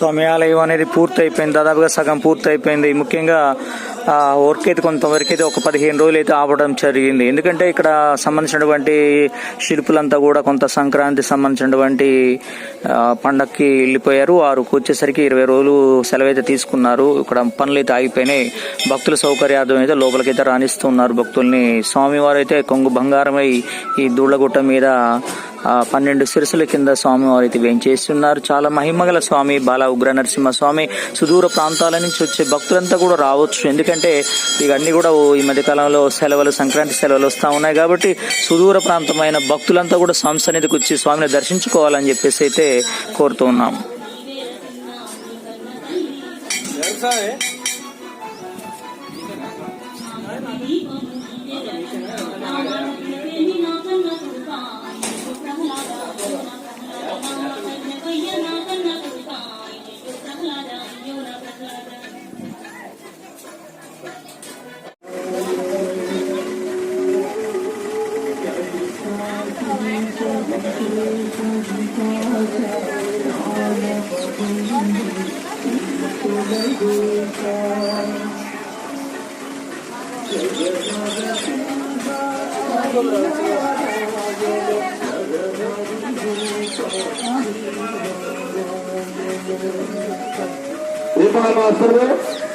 స్వామి ఆలయం అనేది పూర్తయిపోయింది, దాదాపుగా సగం పూర్తయిపోయింది. ముఖ్యంగా వర్క్ అయితే కొంతవరకు అయితే ఒక 15 రోజులు అయితే ఆపడం జరిగింది. ఎందుకంటే ఇక్కడ సంబంధించినటువంటి శిల్పులంతా కూడా కొంత సంక్రాంతి సంబంధించినటువంటి పండక్కి వెళ్ళిపోయారు. వారు వచ్చేసరికి 20 రోజులు సెలవు అయితే తీసుకున్నారు. ఇక్కడ పనులు అయితే ఆగిపోయినాయి. భక్తుల సౌకర్యార్థం అయితే లోపలికైతే రాణిస్తున్నారు భక్తుల్ని. స్వామివారు అయితే కొంగు బంగారమై ఈ దూళ్లగుట్ట మీద 12 శిరసుల కింద స్వామివారు అయితే వేంచేస్తున్నారు. చాలా మహిమగల స్వామి బాల ఉగ్ర నరసింహ స్వామి. సుదూర ప్రాంతాల నుంచి వచ్చే భక్తులంతా కూడా రావచ్చు. ఎందుకంటే ఇవన్నీ కూడా ఈ మధ్యకాలంలో సెలవులు, సంక్రాంతి సెలవులు వస్తూ ఉన్నాయి కాబట్టి సుదూర ప్రాంతమైన భక్తులంతా కూడా స్వామి సన్నిధికి వచ్చి స్వామిని దర్శించుకోవాలని చెప్పేసి అయితే కోరుతూ ఉన్నాం. మాస్టర్